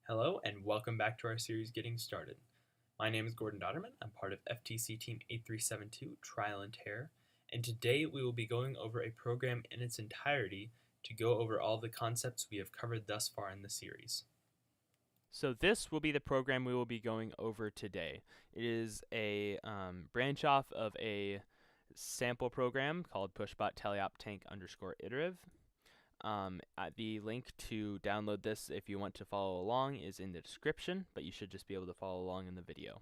Hello, and welcome back to our series Getting Started. My name is Gordon Dodderman. I'm part of FTC Team 8372, Trial and Terror, and today we will be going over a program in its entirety to go over all the concepts we have covered thus far in the series. So this will be the program we will be going over today. It is a branch off of a sample program called pushbot_teleop_tank_iterative. The link to download this if you want to follow along is in the description, but you should just be able to follow along in the video.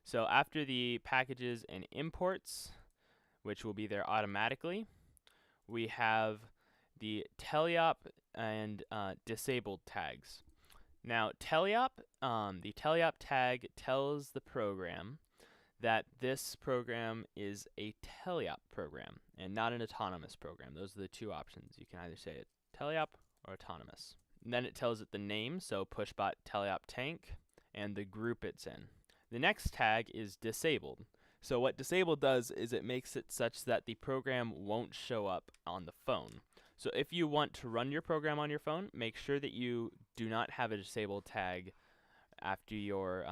So after the packages and imports, which will be there automatically, we have the teleop and disabled tags. Now, the teleop tag tells the program that this program is a teleop program and not an autonomous program. Those are the two options. You can either say it teleop or autonomous. And then it tells it the name, so pushbot teleop tank, and the group it's in. The next tag is disabled. So what disabled does is it makes it such that the program won't show up on the phone. So if you want to run your program on your phone, make sure that you do not have a disabled tag after your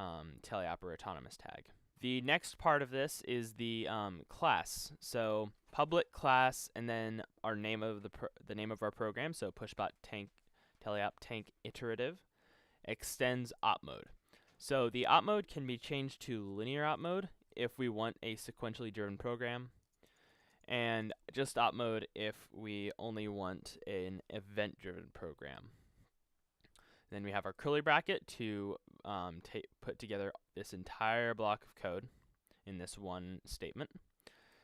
teleop or autonomous tag. The next part of this is the class. So public class, and then our name of the name of our program. So pushbot tank teleop tank iterative extends op mode. So the op mode can be changed to linear op mode if we want a sequentially driven program, and just op mode if we only want an event driven program. Then we have our curly bracket to put together this entire block of code in this one statement.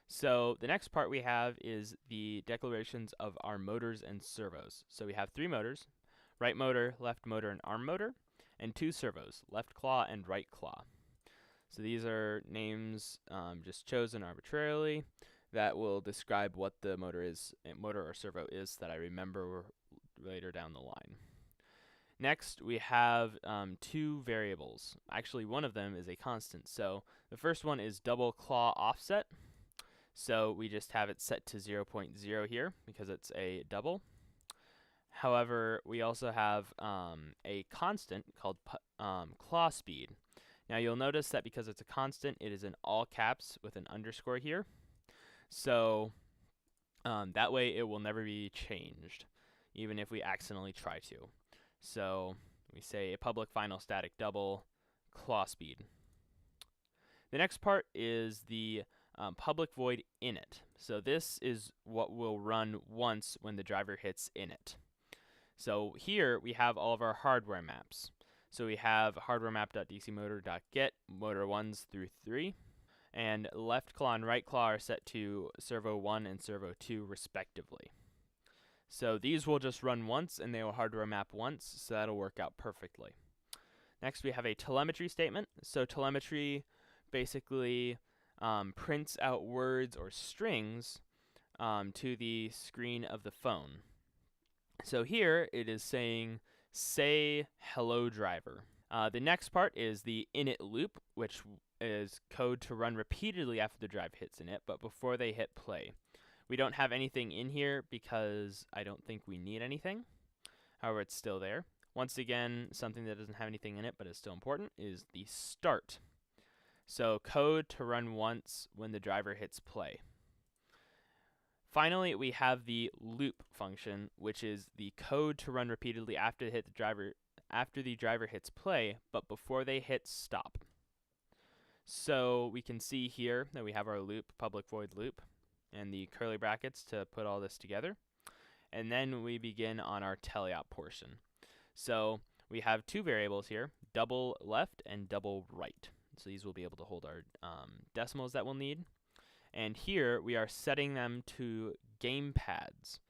So the next part we have is the declarations of our motors and servos. So we have three motors: right motor, left motor, and arm motor, and two servos: left claw and right claw. So these are names just chosen arbitrarily that will describe what the motor or servo is that I remember later down the line. Next, we have two variables. Actually, one of them is a constant. So the first one is double claw offset. So we just have it set to 0.0 here because it's a double. However, we also have a constant called claw speed. Now you'll notice that because it's a constant, it is in all caps with an underscore here. So that way it will never be changed, even if we accidentally try to. So we say a public final static double claw speed. The next part is the public void init. So this is what will run once when the driver hits init. So here we have all of our hardware maps. So we have hardware map.dcmotor.get motor 1s through 3, and left claw and right claw are set to servo 1 and servo 2 respectively. So these will just run once and they will hardware map once, so that'll work out perfectly. Next we have a telemetry statement. So telemetry basically prints out words or strings to the screen of the phone. So here it is saying, say hello driver. The next part is the init loop, which is code to run repeatedly after the driver hits init, but before they hit play. We don't have anything in here because I don't think we need anything. However, it's still there. Once again, something that doesn't have anything in it but is still important is the start. So code to run once when the driver hits play. Finally, we have the loop function, which is the code to run repeatedly after the driver hits play, but before they hit stop. So we can see here that we have our loop, public void loop, and the curly brackets to put all this together. And then we begin on our teleop portion. So we have two variables here, double left and double right. So these will be able to hold our decimals that we'll need. And here we are setting them to gamepads.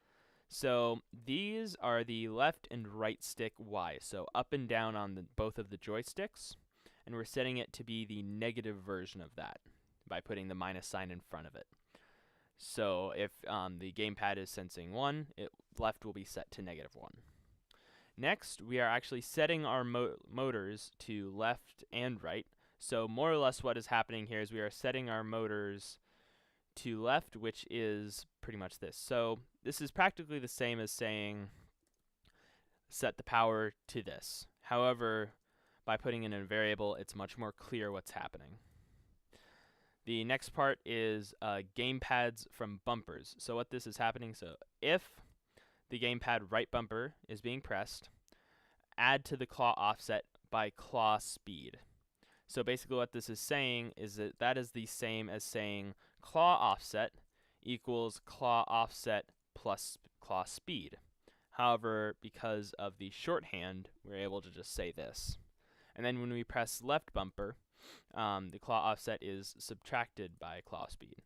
So these are the left and right stick Y, so up and down on both of the joysticks. And we're setting it to be the negative version of that by putting the minus sign in front of it. So if the gamepad is sensing 1, left will be set to -1. Next, we are actually setting our motors to left and right. So more or less what is happening here is we are setting our motors to left, which is pretty much this. So this is practically the same as saying set the power to this. However, by putting in a variable, it's much more clear what's happening. The next part is gamepads from bumpers. So what this is happening, so if the gamepad right bumper is being pressed, add to the claw offset by claw speed. So basically what this is saying is that is the same as saying claw offset equals claw offset plus claw speed. However, because of the shorthand, we're able to just say this. And then when we press left bumper, the claw offset is subtracted by claw speed.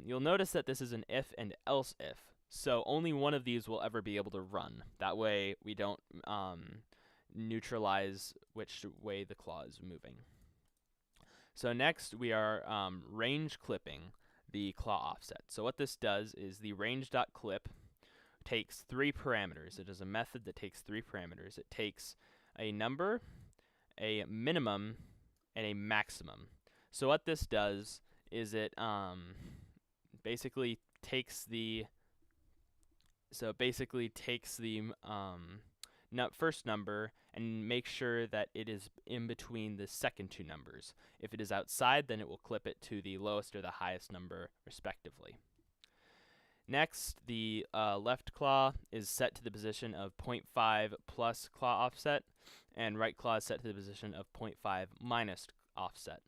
You'll notice that this is an if and else if, so only one of these will ever be able to run. That way we don't neutralize which way the claw is moving. So next we are range clipping the claw offset. So what this does is the range.clip takes 3 parameters. It is a method that takes 3 parameters. It takes a number, a minimum, and a maximum. So what this does is it basically takes the first number and makes sure that it is in between the second 2 numbers. If it is outside, then it will clip it to the lowest or the highest number respectively. Next, the left claw is set to the position of 0.5 plus claw offset, and right claw is set to the position of 0.5 minus offset.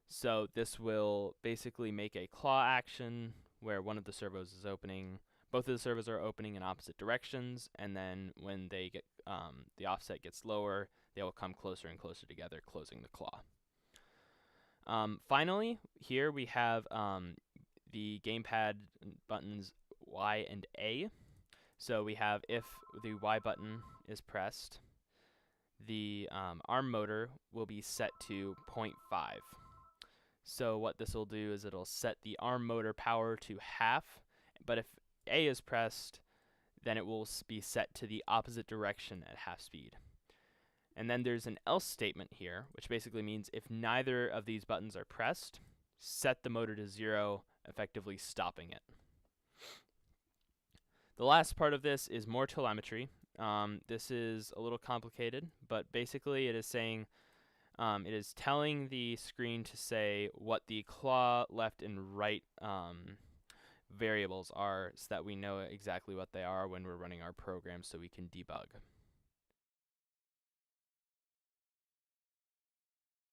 So this will basically make a claw action where one of the servos is opening, both of the servos are opening in opposite directions, and then when they get the offset gets lower, they will come closer and closer together, closing the claw. Finally, here we have the gamepad buttons Y and A. So we have if the Y button is pressed, the arm motor will be set to 0.5. So what this will do is it'll set the arm motor power to half, but if A is pressed, then it will be set to the opposite direction at half speed. And then there's an else statement here, which basically means if neither of these buttons are pressed, set the motor to 0, effectively stopping it. The last part of this is more telemetry. This is a little complicated, but basically it is saying, it is telling the screen to say what the claw left and right variables are so that we know exactly what they are when we're running our program so we can debug.